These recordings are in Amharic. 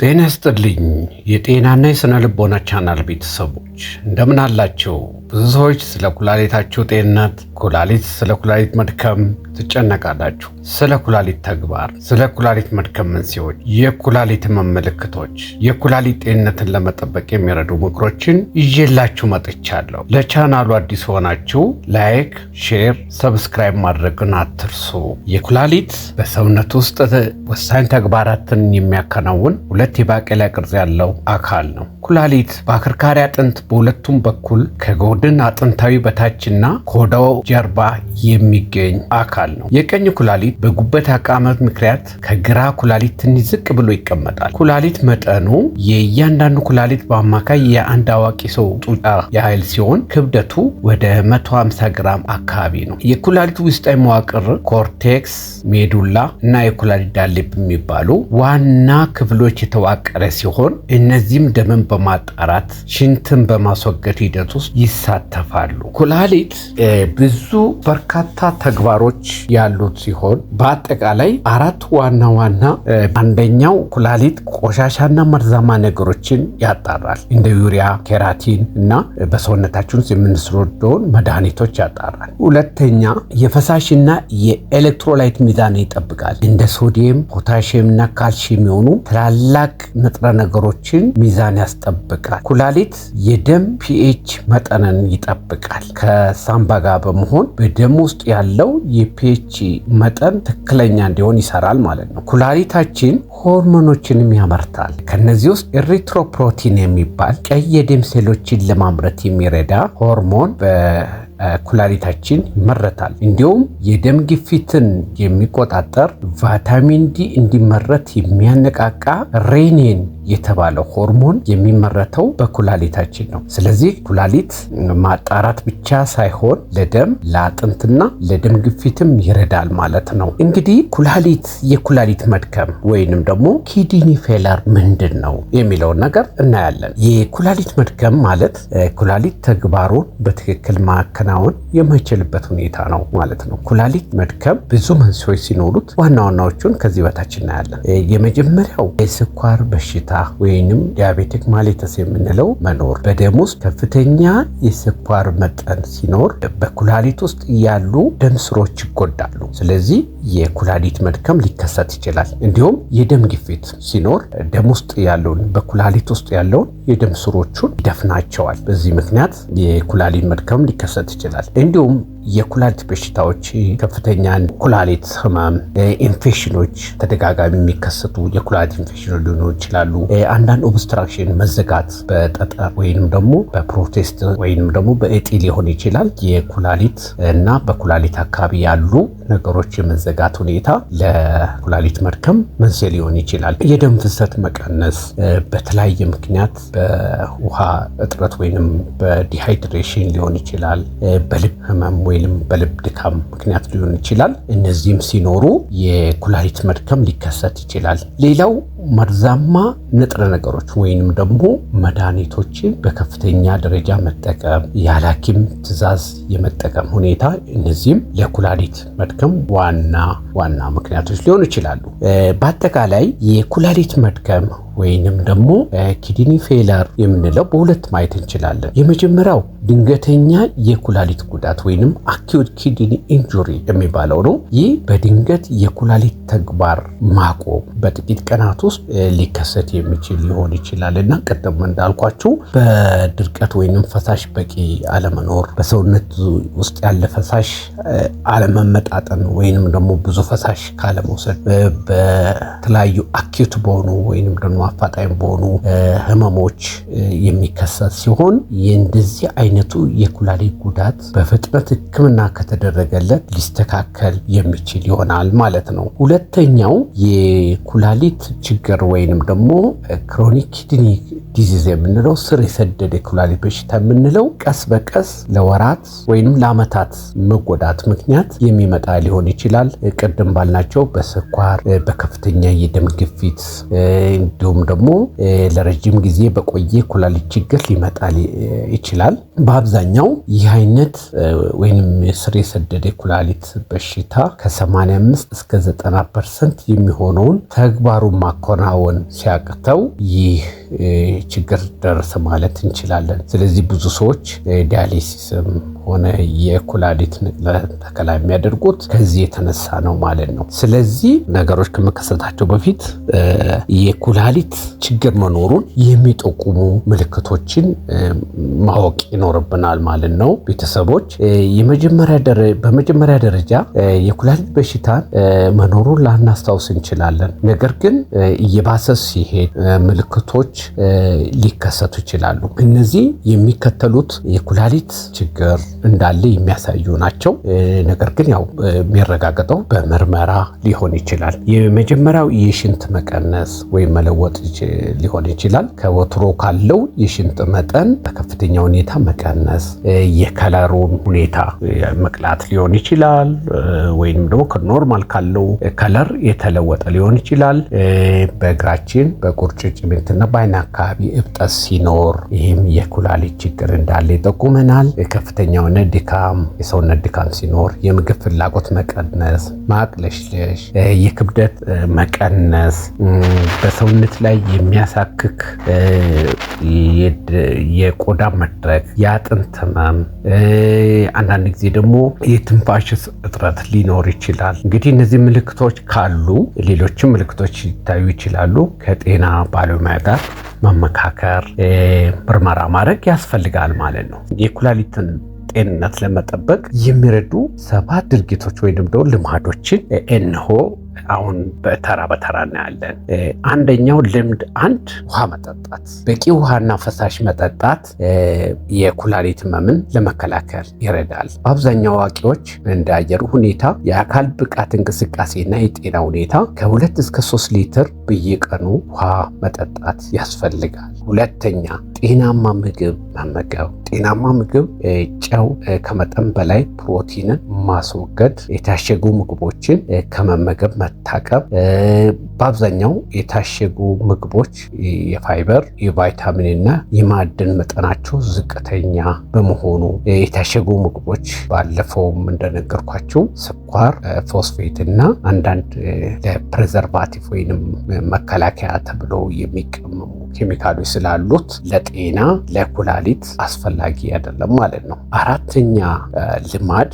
ጤና ይስጥልኝ የጤናና የስነ ልቦና ቻናል ቤተሰቦች እንደምን አላችሁ? ብዙ ሰዎች ስለ ኩላሊታችሁ ጤንነት፣ ስለ ኩላሊት መድከም ትጨነቃላችሁ። ስለ ኩላሊት ተግባር፣ ስለ ኩላሊት መድከም መንስኤዎች፣ የኩላሊት ምልክቶች፣ የኩላሊት ጤንነትን ለመጠበቅ የሚረዱ ምክሮችን ይዤላችሁ መጥቻለሁ። ለቻናሉ አዲስ ሆናችሁ ላይክ፣ ሼር፣ ሰብስክራይብ ማድረግን አትርሱ። የኩላሊት በሰውነት ውስጥ ወሳኝ ተግባራትን የሚያከናውን ሁለት የባቄላ ቅርጽ ያለው አካል ነው። ኩላሊት በአከርካሪ አጥንት በሁለቱም በኩል ከጎድን አጥንታዊ በታችና ከሆዳው ጀርባ የሚገኝ አካል ነው። የቀኝ ኩላሊት በጉበት አቀማመጥ ምክንያት ከግራ ኩላሊት ትንሽ ዝቅ ብሎ ይቀመጣል። ኩላሊት መጠኑ የእያንዳንዱ ኩላሊት በአማካይ የአንድ አዋቂ ሰው ጡጫ ያህል ሲሆን ክብደቱ ወደ 150 ግራም አካባቢ ነው። የኩላሊት ውስጣዊ መዋቅር ኮርቴክስ፣ ሜዱላ እና የኩላሊት ዳሌብ የሚባሉ ዋና ክፍሎች የተዋቀረ ሲሆን እነዚህም ደምን በማጣራት ሽንትን በማስወገድ ሂደት ውስጥ ይሳተፋሉ። ኩላሊት ብዙ በርካታ ተግባሮች ያሉት ሲሆን በአጠቃላይ አራት ዋና አንደኛው ኩላሊት ቆሻሻና መርዛማ ነገሮችን ያጣራል። እንደ ዩሪያ፣ ኬራቲን እና በሰውነታችን ውስጥ የምንወስደውን መድኃኒቶች ያጣራል። ሁለተኛ የፈሳሽና የኤሌክትሮላይት ሚዛን ይጠብቃል። እንደ ሶዲየም፣ ፖታሽየም እና ካልሲየም የሆኑ ትላላቅ ንጥረ ነገሮችን ሚዛን ያስጠብቃል። ኩላሊት የደም ፒኤች መጠንን ይጠብቃል። ከሳምባ ጋር በመሆን በደም ውስጥ ያለው የፒኤች መጠን ትክክለኛ እንዲሆን ይሰራል ማለት ነው። ኩላሊታችን ሆርሞኖችንም ያመርታል። ከነዚህ ውስጥ ኤሪትሮፖይቲን የሚባል ቀይ የደም ሴሎችን ለማምረት የሚረዳ ሆርሞን ኩላሊታችን ይመረታል። እንዲሁም የደም ግፊትን የሚቆጣጠር ቫይታሚን ዲ እንዲመረት የሚያነቃቃ ሬኒን የተባለው ሆርሞን የሚመረተው በኩላሊታችን ነው። ስለዚህ ኩላሊት ማጣራት ብቻ ሳይሆን ለደም፣ ለአጥንትና ለደም ግፊትም ይረዳል ማለት ነው። እንግዲህ የኩላሊት መድከም ወይንም ደግሞ ኪድኒ ፌለር ምንድን ነው የሚለውን ነገር እናያለን። የኩላሊት መድከም ማለት ኩላሊት ተግባሩን በትክክል ማከናወን የማይችልበት ሁኔታ ነው ማለት ነው። ኩላሊት መድከም ብዙ መንስኤዎች ሲኖሩት ዋናዎቹን ከዚህ በታች እናያለን። የመጀመሪያው የስኳር በሽታ ወይንም ዲያቤቲክ ማሊተስ የምንለው መኖር። በደም ውስጥ ከፍተኛ የስኳር መጠን ሲኖር በኩላሊት ውስጥ ያሉ ደም ስሮች ይጎዳሉ። ስለዚህ የኩላሊት መድከም ሊከሰት ይችላል። እንዲሁም የደም ግፊት ሲኖር በኩላሊት ውስጥ ያለውን የደም ስሮቹን ይደፍናቸዋል። በዚህ ምክንያት የኩላሊት መድከም ሊከሰት ይችላል። እንዲሁም የኩላሊት በሽታዎች፣ ከፍተኛ ኩላሊት ህመም፣ ኢንፌክሽኖች፣ ተደጋጋሚ የሚከሰቱ የኩላሊት ኢንፌክሽኖች ሊሆኑ ይችላሉ። አንዳንድ ኦብስትራክሽን መዘጋት በጠጠር ወይንም ደግሞ በፕሮቴስት ወይንም ደግሞ በእጢ ሊሆን ይችላል። የኩላሊት እና በኩላሊት አካባቢ ያሉ ነገሮች የመዘጋት ሁኔታ ለኩላሊት መድከም መንስኤ ሊሆን ይችላል። የደም ፍሰት መቀነስ በተለያየ ምክንያት በውሃ እጥረት ወይንም በዲሃይድሬሽን ሊሆን ይችላል። በልብ ህመም ወይንም በልብ ድካም ምክንያት ሊሆን ይችላል። እነዚህም ሲኖሩ የኩላሊት መድከም ሊከሰት ይችላል። ሌላው መርዛማ ንጥረ ነገሮች ወይንም ደግሞ መድኃኒቶችን በከፍተኛ ደረጃ መጠቀም፣ ያለ ሐኪም ትዕዛዝ የመጠቀም ሁኔታ፣ እነዚህም ለኩላሊት መድከም ዋና ምክንያቶች ሊሆኑ ይችላሉ። በአጠቃላይ የኩላሊት መድከም ወይንም ደግሞ ኪድኒ ፌለር የምንለው በሁለት ማየት እንችላለን። የመጀመሪያው ድንገተኛ የኩላሊት ጉዳት ወይንም አኪዩት ኪድኒ ኢንጁሪ የሚባለው ነው። ይህ በድንገት የኩላሊት ተግባር ማቆም በጥቂት ቀናት ውስጥ ሊከሰት የሚችል ሊሆን ይችላል እና ቀደም እንዳልኳችሁ በድርቀት ወይንም ፈሳሽ በቂ አለመኖር፣ በሰውነት ውስጥ ያለ ፈሳሽ አለመመጣጠን ወይንም ደግሞ ብዙ ፈሳሽ ካለመውሰድ፣ በተለያዩ አኪዩት በሆኑ ወይንም ደግሞ አፋጣኝ በሆኑ ህመሞች የሚከሰት ሲሆን የእንደዚህ አይነቱ የኩላሊት ጉዳት በፍጥነት ሕክምና ከተደረገለት ሊስተካከል የሚችል ይሆናል ማለት ነው። ሁለተኛው የኩላሊት ችግር ወይንም ደግሞ ክሮኒክ ኪድኒ ዲዚዝ የምንለው ስር የሰደደ የኩላሊት በሽታ የምንለው ቀስ በቀስ ለወራት ወይንም ለዓመታት መጎዳት ምክንያት የሚመጣ ሊሆን ይችላል። ቅድም ባልናቸው በስኳር፣ በከፍተኛ የደም ግፊት እንዲሁም ደግሞ ለረጅም ጊዜ በቆየ ኩላሊት ችግር ሊመጣ ይችላል። በአብዛኛው ይህ አይነት ወይንም ስር የሰደደ የኩላሊት በሽታ ከ85 እስከ 90% የሚሆነውን ተግባሩን ማከናወን ሲያቅተው ይህ ችግር ደረሰ ማለት እንችላለን። ስለዚህ ብዙ ሰዎች ዲያሊሲስም ሆነ የኩላሊት ንቅለ ተከላ የሚያደርጉት ከዚህ የተነሳ ነው ማለት ነው። ስለዚህ ነገሮች ከመከሰታቸው በፊት የኩላሊት ችግር መኖሩን የሚጠቁሙ ምልክቶችን ማወቅ ይኖርብናል ማለት ነው። ቤተሰቦች በመጀመሪያ ደረጃ የኩላሊት በሽታን መኖሩን ላናስታውስ እንችላለን። ነገር ግን እየባሰ ሲሄድ ምልክቶች ሊከሰቱ ይችላሉ። እነዚህ የሚከተሉት የኩላሊት ችግር እንዳለ የሚያሳዩ ናቸው። ነገር ግን ያው የሚረጋገጠው በምርመራ ሊሆን ይችላል። የመጀመሪያው የሽንት መቀነስ ወይም መለወጥ ሊሆን ይችላል። ከወትሮ ካለው የሽንት መጠን በከፍተኛ ሁኔታ መቀነስ፣ የከለሩን ሁኔታ መቅላት ሊሆን ይችላል። ወይም ደግሞ ከኖርማል ካለው ከለር የተለወጠ ሊሆን ይችላል። በእግራችን በቁርጭምጭሚትና በዓይን አካባቢ እብጠት ሲኖር ይህም የኩላሊት ችግር እንዳለ ይጠቁመናል። ከፍተኛ ድካም፣ የሰውነት ድካም ሲኖር፣ የምግብ ፍላጎት መቀነስ፣ ማቅለሽለሽ፣ የክብደት መቀነስ፣ በሰውነት ላይ የሚያሳክክ የቆዳ መድረቅ፣ የአጥንት ህመም፣ አንዳንድ ጊዜ ደግሞ የትንፋሽ እጥረት ሊኖር ይችላል። እንግዲህ እነዚህ ምልክቶች ካሉ ሌሎችም ምልክቶች ሊታዩ ይችላሉ። ከጤና ባለሙያ ጋር መመካከር፣ ምርመራ ማድረግ ያስፈልጋል ማለት ነው። የኩላሊትን ጤንነት ለመጠበቅ የሚረዱ 7 ድርጊቶች ወይም ደግሞ ልማዶችን እነሆ አሁን በተራ እናያለን። አንደኛው ልምድ 1 ውሃ መጠጣት። በቂ ውሃና ፈሳሽ መጠጣት የኩላሊት ህመምን ለመከላከል ይረዳል። በአብዛኛው አዋቂዎች እንደ አየሩ ሁኔታ፣ የአካል ብቃት እንቅስቃሴና የጤና ሁኔታ ከ2 እስከ 3 ሊትር በየቀኑ ውሃ መጠጣት ያስፈልጋል። ሁለተኛ ጤናማ ምግብ መመገብ። ጤናማ ምግብ ጨው፣ ከመጠን በላይ ፕሮቲንን ማስወገድ፣ የታሸጉ ምግቦችን ከመመገብ መታቀብ። በአብዛኛው የታሸጉ ምግቦች የፋይበር፣ የቫይታሚንና የማዕድን መጠናቸው ዝቅተኛ በመሆኑ የታሸጉ ምግቦች ባለፈውም እንደነገርኳቸው ስኳር፣ ፎስፌት እና አንዳንድ ለፕሬዘርቫቲቭ ወይንም መከላከያ ተብለው የሚቀመሙ ኬሚካሎች ስላሉት ለጤና ለኩላሊት አስፈላጊ አይደለም ማለት ነው። አራተኛ ልማድ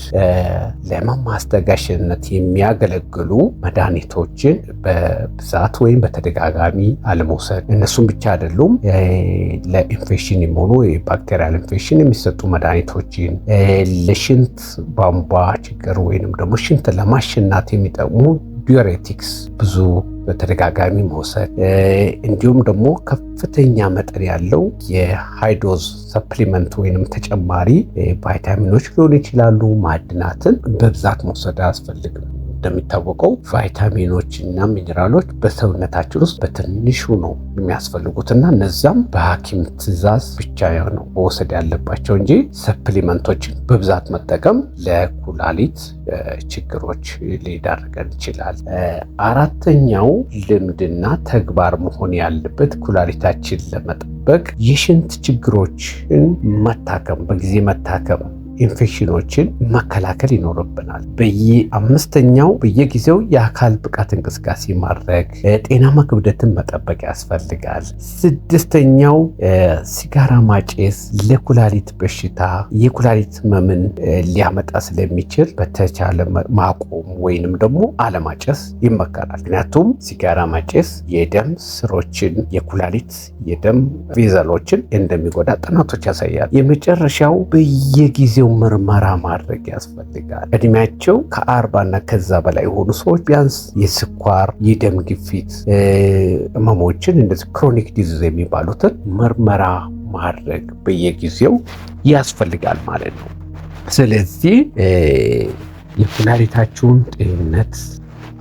ለህመም ማስታገሻነት የሚያገለግሉ መድኃኒቶችን በብዛት ወይም በተደጋጋሚ አለመውሰድ። እነሱም ብቻ አይደሉም፣ ለኢንፌክሽን የሚሆኑ የባክቴሪያል ኢንፌክሽን የሚሰጡ መድኃኒቶችን፣ ለሽንት ቧንቧ ችግር ወይንም ደግሞ ሽንት ለማሸናት የሚጠቅሙ ዲዩሬቲክስ ብዙ በተደጋጋሚ መውሰድ፣ እንዲሁም ደግሞ ከፍተኛ መጠን ያለው የሃይዶዝ ሰፕሊመንት ወይንም ተጨማሪ ቫይታሚኖች ሊሆኑ ይችላሉ። ማዕድናትን በብዛት መውሰድ አያስፈልግም። እንደሚታወቀው ቫይታሚኖች እና ሚኔራሎች በሰውነታችን ውስጥ በትንሹ ነው የሚያስፈልጉትና እነዛም በሐኪም ትዕዛዝ ብቻ ነው መወሰድ ያለባቸው እንጂ ሰፕሊመንቶችን በብዛት መጠቀም ለኩላሊት ችግሮች ሊዳርገን ይችላል። አራተኛው ልምድና ተግባር መሆን ያለበት ኩላሊታችን ለመጠበቅ የሽንት ችግሮችን መታከም፣ በጊዜ መታከም፣ ኢንፌክሽኖችን መከላከል ይኖርብናል። በየአምስተኛው በየጊዜው የአካል ብቃት እንቅስቃሴ ማድረግ፣ ጤናማ ክብደትን መጠበቅ ያስፈልጋል። ስድስተኛው ሲጋራ ማጨስ ለኩላሊት በሽታ የኩላሊት ህመምን ሊያመጣ ስለሚችል በተቻለ ማቆም ወይንም ደግሞ አለማጨስ ይመከራል። ምክንያቱም ሲጋራ ማጨስ የደም ስሮችን የኩላሊት የደም ቬዘሎችን እንደሚጎዳ ጥናቶች ያሳያል። የመጨረሻው በየጊዜው ምርመራ ማድረግ ያስፈልጋል። እድሜያቸው ከ40 እና ከዛ በላይ የሆኑ ሰዎች ቢያንስ የስኳር የደም ግፊት ህመሞችን እንደዚህ ክሮኒክ ዲዚዝ የሚባሉትን ምርመራ ማድረግ በየጊዜው ያስፈልጋል ማለት ነው። ስለዚህ የኩላሊታችሁን ጤንነት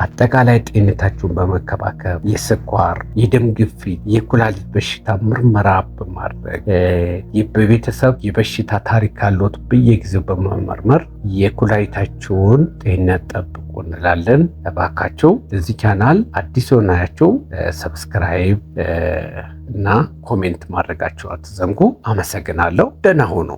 አጠቃላይ ጤንነታችሁን በመከባከብ የስኳር፣ የደም ግፊት፣ የኩላሊት በሽታ ምርመራ በማድረግ በቤተሰብ የበሽታ ታሪክ ካሉት በየጊዜው በመመርመር የኩላሊታችሁን ጤንነት ጠብቁ እንላለን። እባካችሁ ለዚህ ቻናል አዲስ ሆናችሁ ሰብስክራይብ እና ኮሜንት ማድረጋችሁ አትዘንጉ። አመሰግናለሁ። ደህና ሁኑ።